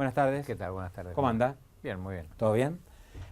Buenas tardes. ¿Qué tal? Buenas tardes. ¿Cómo anda? Bien, muy bien. ¿Todo bien?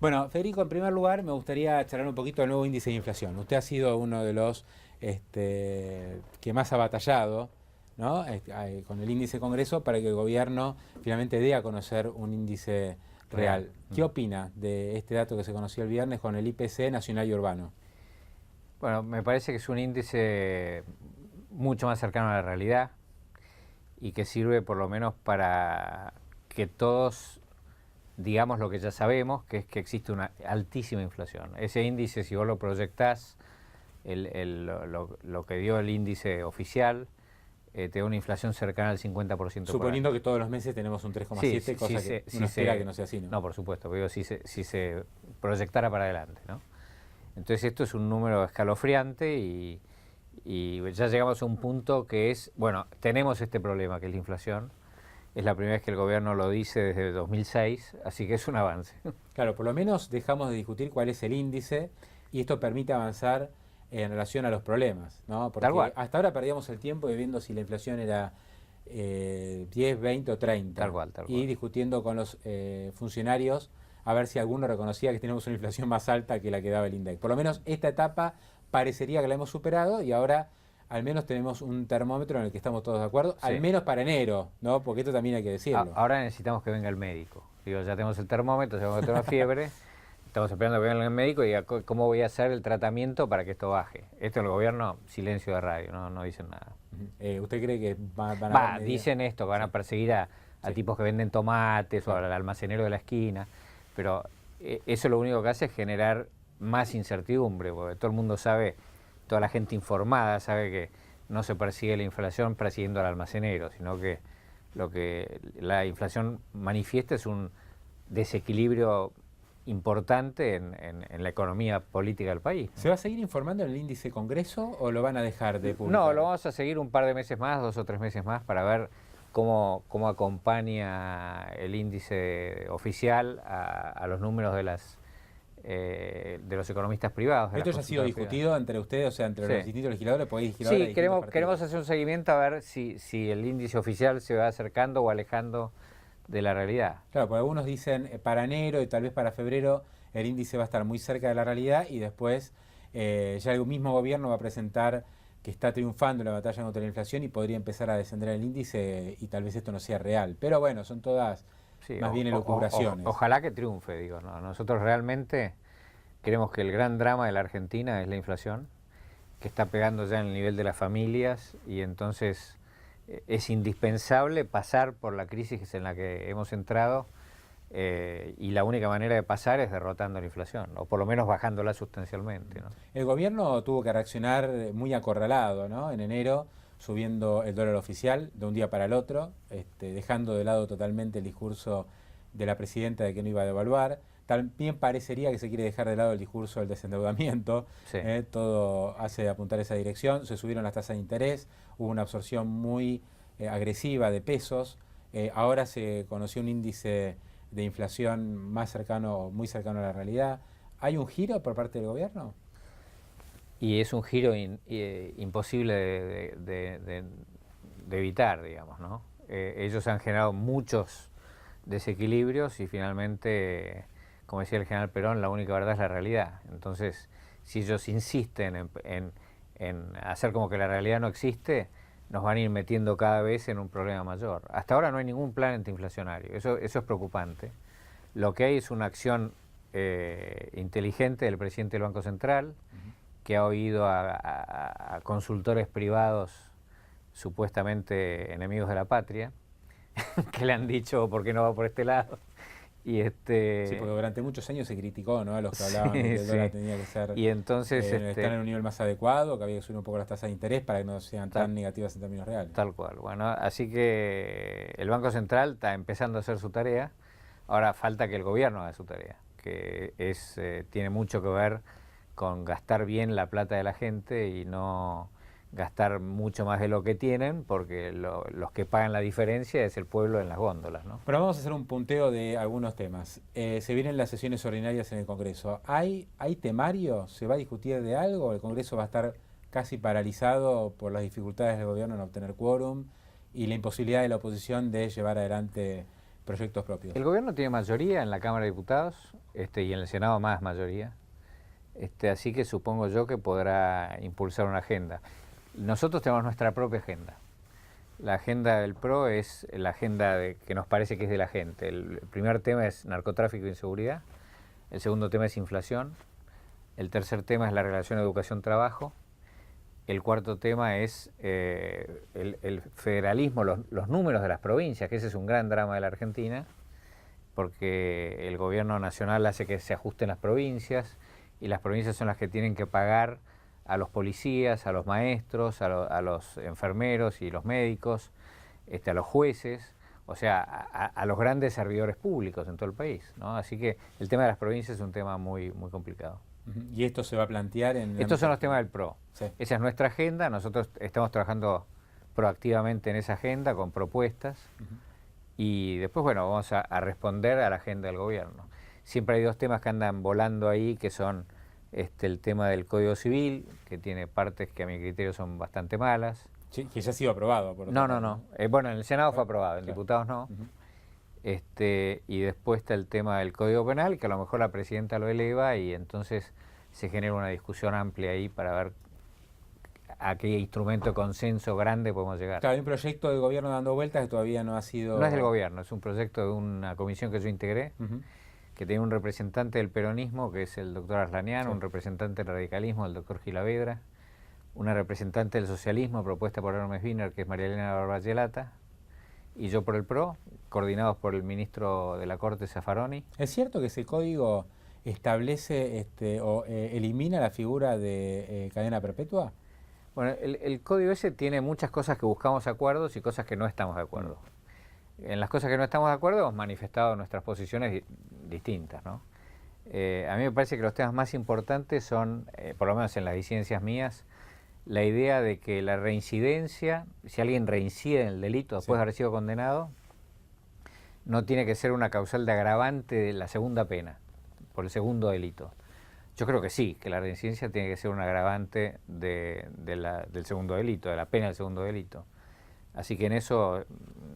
Bueno, Federico, en primer lugar me gustaría charlar un poquito del nuevo índice de inflación. Usted ha sido uno de los que más ha batallado, ¿no? Con el índice de Congreso para que el gobierno finalmente dé a conocer un índice real. ¿Qué opina de este dato que se conoció el viernes con el IPC nacional y urbano? Bueno, me parece que es un índice mucho más cercano a la realidad y que sirve por lo menos para que todos digamos lo que ya sabemos, que es que existe una altísima inflación. Ese índice, si vos lo proyectás, lo que dio el índice oficial, te da una inflación cercana al 50%. Suponiendo que todos los meses tenemos un 3,7, sí, cosa que uno espera que no sea así, ¿no? No, por supuesto, pero si se proyectara para adelante, ¿no? Entonces esto es un número escalofriante y ya llegamos a un punto que es, bueno, tenemos este problema que es la inflación. Es la primera vez que el gobierno lo dice desde 2006, así que es un avance. Claro, por lo menos dejamos de discutir cuál es el índice y esto permite avanzar en relación a los problemas, ¿no? Porque hasta ahora perdíamos el tiempo viendo si la inflación era 10, 20 o 30. Tal cual. Y discutiendo con los funcionarios a ver si alguno reconocía que tenemos una inflación más alta que la que daba el INDEC. Por lo menos esta etapa parecería que la hemos superado y ahora al menos tenemos un termómetro en el que estamos todos de acuerdo, sí. Al menos para enero, ¿no? Porque esto también hay que decirlo. Ahora necesitamos que venga el médico. Digo, ya tenemos el termómetro, ya vamos a tener fiebre, estamos esperando que venga el médico y cómo voy a hacer el tratamiento para que esto baje. Esto en el gobierno, silencio de radio, no dicen nada. ¿Usted cree que van a dicen esto, que van a perseguir a tipos que venden tomates o al almacenero de la esquina, pero eso lo único que hace es generar más incertidumbre, porque todo el mundo sabe, toda la gente informada sabe que no se persigue la inflación persiguiendo al almacenero, sino que lo que la inflación manifiesta es un desequilibrio importante en la economía política del país. ¿Se va a seguir informando en el índice Congreso o lo van a dejar de publicar? No, lo vamos a seguir un par de meses más, 2 o 3 meses más, para ver cómo acompaña el índice oficial a los números de los economistas privados. ¿Esto ya ha sido discutido entre ustedes, o sea, entre los distintos legisladores? Sí, queremos hacer un seguimiento a ver si el índice oficial se va acercando o alejando de la realidad. Claro, porque algunos dicen para enero y tal vez para febrero el índice va a estar muy cerca de la realidad y después ya el mismo gobierno va a presentar que está triunfando en la batalla contra la inflación y podría empezar a descender el índice y tal vez esto no sea real. Pero bueno, son todas más bien elucubraciones. Ojalá que triunfe, digo, ¿no? Nosotros realmente creemos que el gran drama de la Argentina es la inflación, que está pegando ya en el nivel de las familias y entonces es indispensable pasar por la crisis en la que hemos entrado y la única manera de pasar es derrotando la inflación, o por lo menos bajándola sustancialmente, ¿no? El gobierno tuvo que reaccionar muy acorralado, ¿no? En enero, subiendo el dólar oficial de un día para el otro, dejando de lado totalmente el discurso de la presidenta de que no iba a devaluar. También parecería que se quiere dejar de lado el discurso del desendeudamiento, sí. Todo hace apuntar esa dirección. Se subieron las tasas de interés, hubo una absorción muy agresiva de pesos. Ahora se conoció un índice de inflación más cercano, muy cercano a la realidad. ¿Hay un giro por parte del gobierno? Y es un giro imposible de evitar, digamos, ¿no? Ellos han generado muchos desequilibrios y finalmente, como decía el general Perón, la única verdad es la realidad. Entonces, si ellos insisten en hacer como que la realidad no existe, nos van a ir metiendo cada vez en un problema mayor. Hasta ahora no hay ningún plan antiinflacionario, eso es preocupante. Lo que hay es una acción inteligente del presidente del Banco Central, que ha oído a consultores privados supuestamente enemigos de la patria, que le han dicho por qué no va por este lado. Y Sí, porque durante muchos años se criticó, ¿no? A los que hablaban de que el dólar tenía que ser y entonces, estar en un nivel más adecuado, que había que subir un poco las tasas de interés para que no sean tan negativas en términos reales. Tal cual. Bueno, así que el Banco Central está empezando a hacer su tarea. Ahora falta que el gobierno haga su tarea, que tiene mucho que ver con gastar bien la plata de la gente y no gastar mucho más de lo que tienen, porque los que pagan la diferencia es el pueblo en las góndolas, ¿no? Pero vamos a hacer un punteo de algunos temas. Se vienen las sesiones ordinarias en el Congreso. ¿Hay temario? ¿Se va a discutir de algo? ¿El Congreso va a estar casi paralizado por las dificultades del gobierno en obtener quórum y la imposibilidad de la oposición de llevar adelante proyectos propios. El gobierno tiene mayoría en la Cámara de Diputados y en el Senado más mayoría, así que supongo yo que podrá impulsar una agenda. Nosotros tenemos nuestra propia agenda. La agenda del PRO es la agenda que nos parece que es de la gente. El primer tema es narcotráfico e inseguridad, el segundo tema es inflación, el tercer tema es la relación educación-trabajo, el cuarto tema es el federalismo, los números de las provincias, que ese es un gran drama de la Argentina, porque el gobierno nacional hace que se ajusten las provincias y las provincias son las que tienen que pagar a los policías, a los maestros, a los enfermeros y los médicos, a los jueces, o sea, a los grandes servidores públicos en todo el país, ¿no? Así que el tema de las provincias es un tema muy, muy complicado. ¿Y esto se va a plantear en...? Estos son los temas del PRO. Sí. Esa es nuestra agenda, nosotros estamos trabajando proactivamente en esa agenda con propuestas y después, bueno, vamos a responder a la agenda del gobierno. Siempre hay dos temas que andan volando ahí, que son el tema del Código Civil, que tiene partes que a mi criterio son bastante malas. Sí, que ya ha sido aprobado. Por No. Bueno, en el Senado fue aprobado, en claro. diputados no. Y después está el tema del Código Penal, que a lo mejor la presidenta lo eleva y entonces se genera una discusión amplia ahí para ver a qué instrumento de consenso grande podemos llegar. Claro, hay un proyecto del gobierno dando vueltas que todavía no ha sido... No es del gobierno, es un proyecto de una comisión que yo integré, que tiene un representante del peronismo, que es el doctor Arlanian, un representante del radicalismo, el doctor Gilavedra, una representante del socialismo propuesta por Hermes Wiener, que es María Elena Barbayelata, y yo por el PRO, coordinados por el ministro de la Corte, Zaffaroni. ¿Es cierto que ese código establece o elimina la figura de cadena perpetua? Bueno, el código ese tiene muchas cosas que buscamos acuerdos y cosas que no estamos de acuerdo. En las cosas que no estamos de acuerdo hemos manifestado nuestras posiciones distintas, ¿no? A mí me parece que los temas más importantes son, por lo menos en las disidencias mías, la idea de que la reincidencia, si alguien reincide en el delito después de haber sido condenado, no tiene que ser una causal de agravante de la segunda pena, por el segundo delito. Yo creo que sí, que la reincidencia tiene que ser un agravante del segundo delito, de la pena del segundo delito. Así que en eso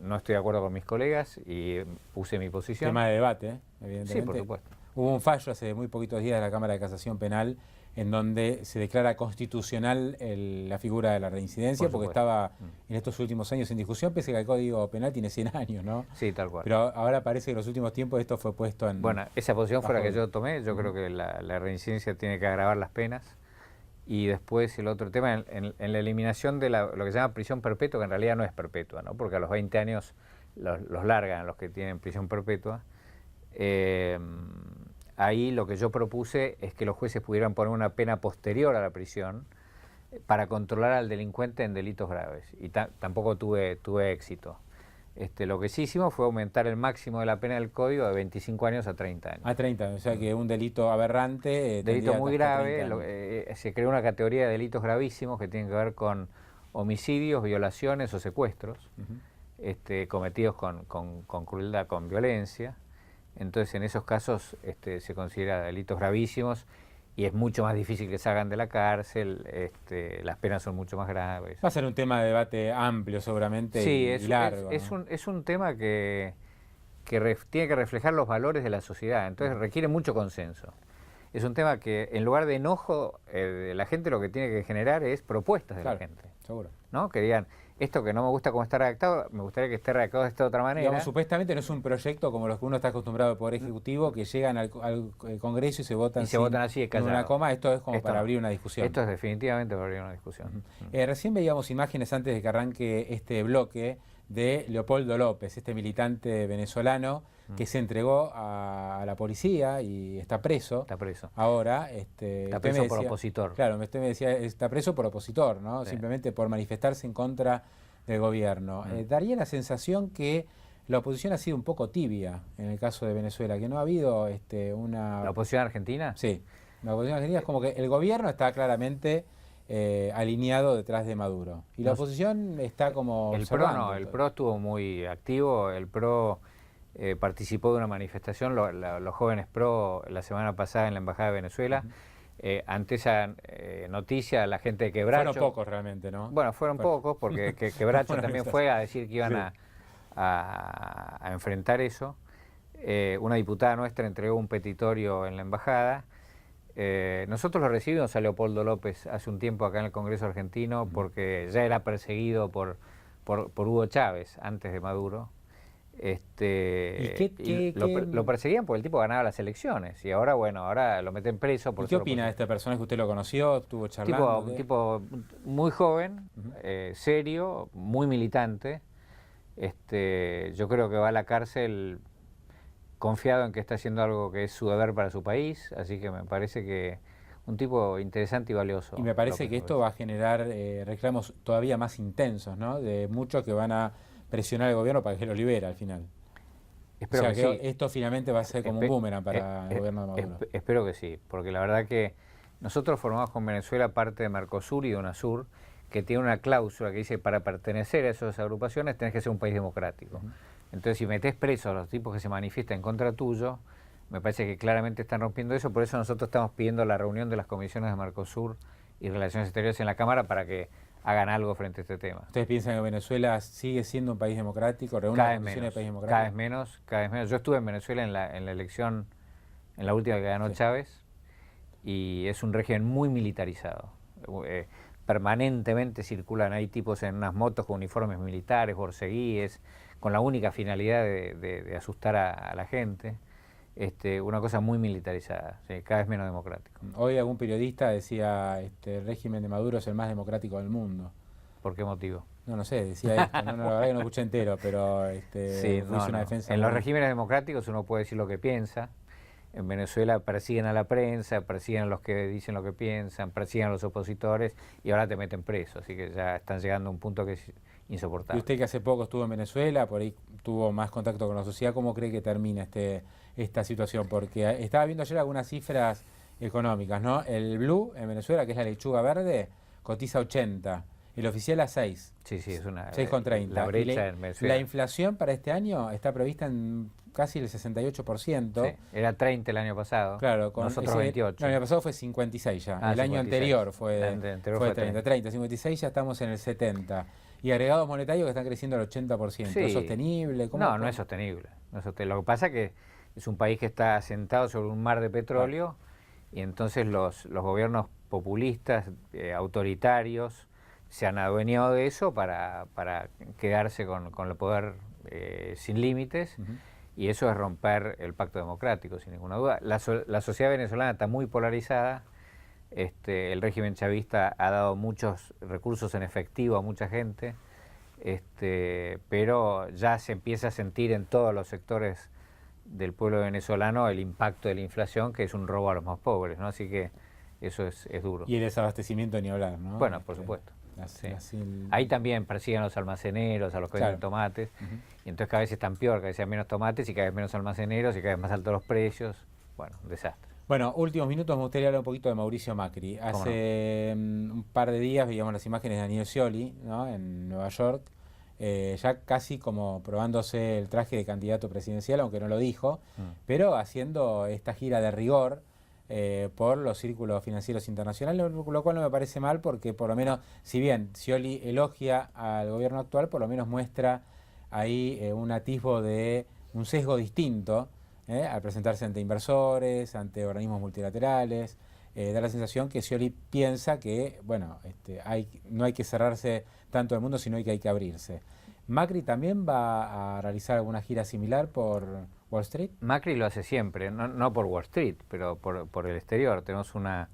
no estoy de acuerdo con mis colegas y puse mi posición. Tema de debate, evidentemente. Sí, por supuesto. Hubo un fallo hace muy poquitos días de la Cámara de Casación Penal en donde se declara constitucional la figura de la reincidencia porque estaba en estos últimos años en discusión, pese a que el Código Penal tiene 100 años, ¿no? Sí, tal cual. Pero ahora parece que en los últimos tiempos esto fue puesto en... Bueno, esa posición fue la que yo tomé. Yo creo que la reincidencia tiene que agravar las penas. Y después el otro tema, en la eliminación de lo que se llama prisión perpetua, que en realidad no es perpetua, ¿no? Porque a los 20 años los largan los que tienen prisión perpetua. Ahí lo que yo propuse es que los jueces pudieran poner una pena posterior a la prisión para controlar al delincuente en delitos graves. Y tampoco tuve éxito. Lo que sí hicimos fue aumentar el máximo de la pena del código de 25 años a 30 años. A 30, o sea que un delito aberrante... delito muy grave, se creó una categoría de delitos gravísimos que tienen que ver con homicidios, violaciones o secuestros, cometidos con crueldad, con violencia. Entonces en esos casos se considera delitos gravísimos y es mucho más difícil que salgan de la cárcel, las penas son mucho más graves. Va a ser un tema de debate amplio seguramente y largo. Es un tema que tiene que reflejar los valores de la sociedad, entonces requiere mucho consenso. Es un tema que en lugar de enojo de la gente lo que tiene que generar es propuestas de la gente. Seguro. ¿No? Que digan, esto que no me gusta cómo está redactado, me gustaría que esté redactado de esta otra manera. Digamos, supuestamente no es un proyecto como los que uno está acostumbrado al Poder Ejecutivo, que llegan al Congreso y se votan así, en una coma. Esto es como para abrir una discusión. Esto es definitivamente para abrir una discusión. Recién veíamos imágenes antes de que arranque este bloque de Leopoldo López, este militante venezolano que se entregó a la policía y está preso. Está preso. Ahora, está preso por opositor. Claro, usted me decía, está preso por opositor, ¿no? Sí. Simplemente por manifestarse en contra del gobierno. Daría la sensación que la oposición ha sido un poco tibia en el caso de Venezuela, que no ha habido una... ¿La oposición argentina? Sí, la oposición argentina es como que el gobierno está claramente alineado detrás de Maduro y la oposición está como el PRO no, el PRO estuvo muy activo, el PRO participó de una manifestación, los jóvenes PRO la semana pasada en la Embajada de Venezuela. Ante esa noticia, la gente de Quebracho... Fueron pocos realmente, ¿no? Bueno, fueron pocos, porque Quebracho también fue a decir que iban a enfrentar eso. Una diputada nuestra entregó un petitorio en la embajada. Nosotros lo recibimos a Leopoldo López hace un tiempo acá en el Congreso argentino porque ya era perseguido por Hugo Chávez antes de Maduro. Lo perseguían porque el tipo ganaba las elecciones y ahora, bueno, ahora lo meten preso. ¿Y qué opina de esta persona que usted lo conoció? ¿Estuvo charlando? Un tipo muy joven, serio, muy militante. Yo creo que va a la cárcel confiado en que está haciendo algo que es su deber para su país, así que me parece que un tipo interesante y valioso. Y me parece que esto va a generar reclamos todavía más intensos, ¿no? De muchos que van a presionar al gobierno para que lo libere al final. Espero que sí. Esto finalmente va a ser como un boomerang para el gobierno de Maduro. Espero que sí, porque la verdad que nosotros formamos con Venezuela parte de Mercosur y de UNASUR, que tiene una cláusula que dice para pertenecer a esas agrupaciones tenés que ser un país democrático. Entonces, si metés presos a los tipos que se manifiestan en contra tuyo, me parece que claramente están rompiendo eso. Por eso nosotros estamos pidiendo la reunión de las comisiones de Mercosur y Relaciones Exteriores en la Cámara para que hagan algo frente a este tema. ¿Ustedes piensan que Venezuela sigue siendo un país democrático? Cada vez menos. Yo estuve en Venezuela en la elección, en la última que ganó Chávez, y es un régimen muy militarizado. Permanentemente circulan ahí tipos en unas motos con uniformes militares, borceguíes, con la única finalidad de asustar a la gente. Una cosa muy militarizada, cada vez menos democrático. Hoy algún periodista decía el régimen de Maduro es el más democrático del mundo. ¿Por qué motivo? No sé, decía esto, la verdad que no escuché entero, pero una defensa. En los regímenes democráticos uno puede decir lo que piensa. En Venezuela persiguen a la prensa, persiguen a los que dicen lo que piensan, persiguen a los opositores y ahora te meten preso, así que ya están llegando a un punto que es insoportable. Y usted que hace poco estuvo en Venezuela, por ahí tuvo más contacto con la sociedad, ¿cómo cree que termina esta situación? Porque estaba viendo ayer algunas cifras económicas, ¿no? El blue en Venezuela, que es la lechuga verde, cotiza 80, el oficial a 6. Sí, es una 6,30. La brecha en Venezuela. La inflación para este año está prevista en casi el 68%. Sí, era 30 el año pasado. Claro, nosotros 28. No, el año pasado fue 56 ya. El año 56. anterior fue 30, 56 ya estamos en el 70. Y agregados monetarios que están creciendo al 80%. Sí. ¿Es sostenible? No es sostenible. Lo que pasa es que es un país que está asentado sobre un mar de petróleo y entonces los gobiernos populistas, autoritarios, se han adueñado de eso para quedarse con el poder sin límites. Y eso es romper el pacto democrático, sin ninguna duda. La sociedad venezolana está muy polarizada. El régimen chavista ha dado muchos recursos en efectivo a mucha gente, pero ya se empieza a sentir en todos los sectores del pueblo venezolano el impacto de la inflación, que es un robo a los más pobres, ¿no? Así que eso es duro. Y el desabastecimiento ni hablar, ¿no? Bueno, por supuesto. Ahí también persiguen a los almaceneros, a los que venden tomates, y entonces cada vez están peor, cada vez hay menos tomates y cada vez menos almaceneros y cada vez más altos los precios. Bueno, un desastre. Bueno, últimos minutos me gustaría hablar un poquito de Mauricio Macri. Hace un par de días veíamos las imágenes de Daniel Scioli, ¿no? En Nueva York, ya casi como probándose el traje de candidato presidencial, aunque no lo dijo, pero haciendo esta gira de rigor por los círculos financieros internacionales, lo cual no me parece mal porque por lo menos, si bien Scioli elogia al gobierno actual, por lo menos muestra ahí un atisbo de un sesgo distinto al presentarse ante inversores, ante organismos multilaterales. Da la sensación que Scioli piensa que, bueno, no hay que cerrarse tanto al mundo, sino que hay que abrirse. ¿Macri también va a realizar alguna gira similar por Wall Street? Macri lo hace siempre, no por Wall Street, pero por el exterior. Tenemos una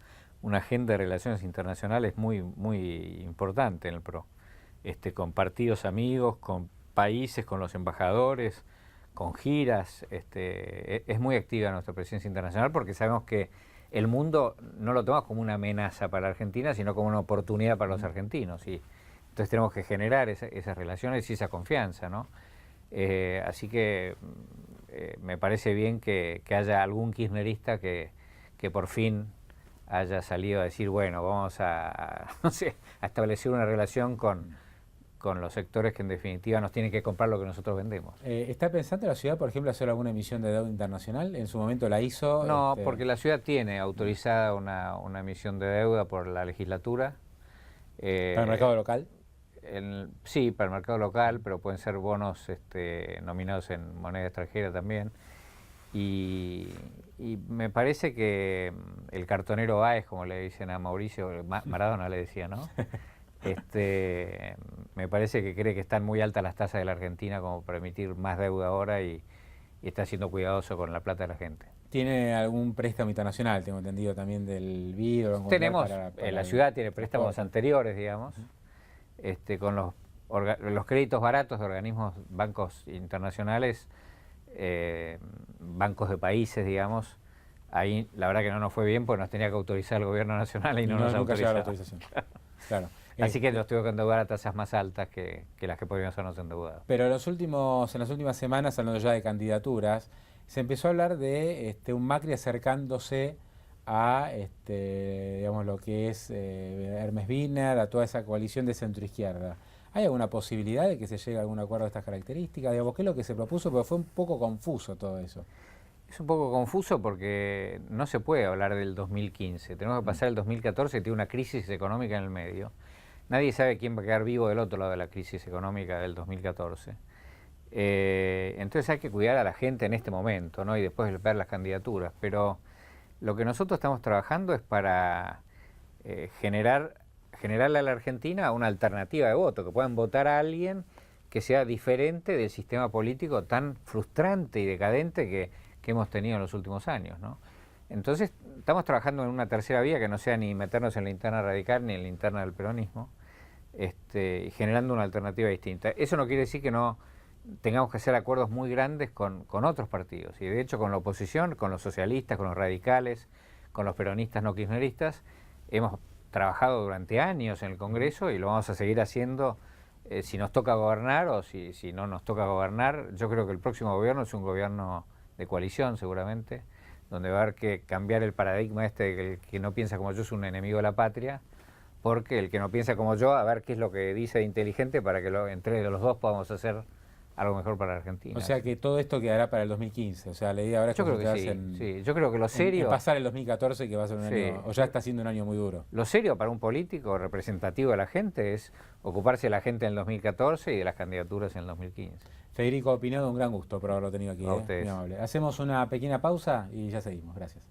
agenda de relaciones internacionales muy importante en el PRO, con partidos amigos, con países, con los embajadores, con giras. Es muy activa nuestra presencia internacional porque sabemos que el mundo no lo toma como una amenaza para Argentina, sino como una oportunidad para los argentinos. Y entonces tenemos que generar esas relaciones y esa confianza, ¿no? Así que me parece bien que haya algún kirchnerista que por fin haya salido a decir, bueno, vamos a establecer una relación con los sectores que en definitiva nos tienen que comprar lo que nosotros vendemos. ¿Está pensando la ciudad, por ejemplo, hacer alguna emisión de deuda internacional? ¿En su momento la hizo? No, porque la ciudad tiene autorizada una emisión de deuda por la legislatura. ¿Para el mercado local? sí, para el mercado local, pero pueden ser bonos nominados en moneda extranjera también. Y me parece que el cartonero Báez, como le dicen a Mauricio, Maradona le decía, ¿no? Me parece que cree que están muy altas las tasas de la Argentina como para emitir más deuda ahora y está siendo cuidadoso con la plata de la gente. ¿Tiene algún préstamo internacional, tengo entendido, también del BID? Tenemos, la ciudad tiene préstamos anteriores, digamos, con los créditos baratos de organismos, bancos internacionales, bancos de países, digamos. Ahí la verdad que no nos fue bien porque nos tenía que autorizar el gobierno nacional y no nos autorizaba. La autorización. Claro. Así que nos tuvo que endeudar a tasas más altas que las que podríamos habernos endeudado. Pero en las últimas semanas, hablando ya de candidaturas, se empezó a hablar de un Macri acercándose a digamos, lo que es Hermes Wiener, a toda esa coalición de centroizquierda. ¿Hay alguna posibilidad de que se llegue a algún acuerdo de estas características? Digamos, ¿qué es lo que se propuso? Porque fue un poco confuso todo eso. Es un poco confuso porque no se puede hablar del 2015. Tenemos que pasar el 2014, que tiene una crisis económica en el medio. Nadie sabe quién va a quedar vivo del otro lado de la crisis económica del 2014. Entonces hay que cuidar a la gente en este momento, ¿no? Y después ver las candidaturas. Pero lo que nosotros estamos trabajando es para generarle a la Argentina una alternativa de voto, que puedan votar a alguien que sea diferente del sistema político tan frustrante y decadente que hemos tenido en los últimos años, ¿no? Entonces estamos trabajando en una tercera vía que no sea ni meternos en la interna radical ni en la interna del peronismo, generando una alternativa distinta. Eso no quiere decir que no tengamos que hacer acuerdos muy grandes con otros partidos, y de hecho con la oposición, con los socialistas, con los radicales, con los peronistas no kirchneristas, hemos trabajado durante años en el Congreso y lo vamos a seguir haciendo si nos toca gobernar o si no nos toca gobernar. Yo creo que el próximo gobierno es un gobierno de coalición seguramente, donde va a haber que cambiar el paradigma de que el que no piensa como yo es un enemigo de la patria, porque el que no piensa como yo, a ver qué es lo que dice de inteligente para que entre los dos podamos hacer algo mejor para la Argentina. O sea que todo esto quedará para el 2015, o sea, la idea ahora es yo creo que sí, yo creo que lo serio... En pasar el 2014, que va a ser un año, o ya está siendo un año muy duro. Lo serio para un político representativo de la gente es ocuparse de la gente en el 2014 y de las candidaturas en el 2015. Federico Pinedo, un gran gusto por haberlo tenido aquí. A ustedes. Muy amable. Hacemos una pequeña pausa y ya seguimos. Gracias.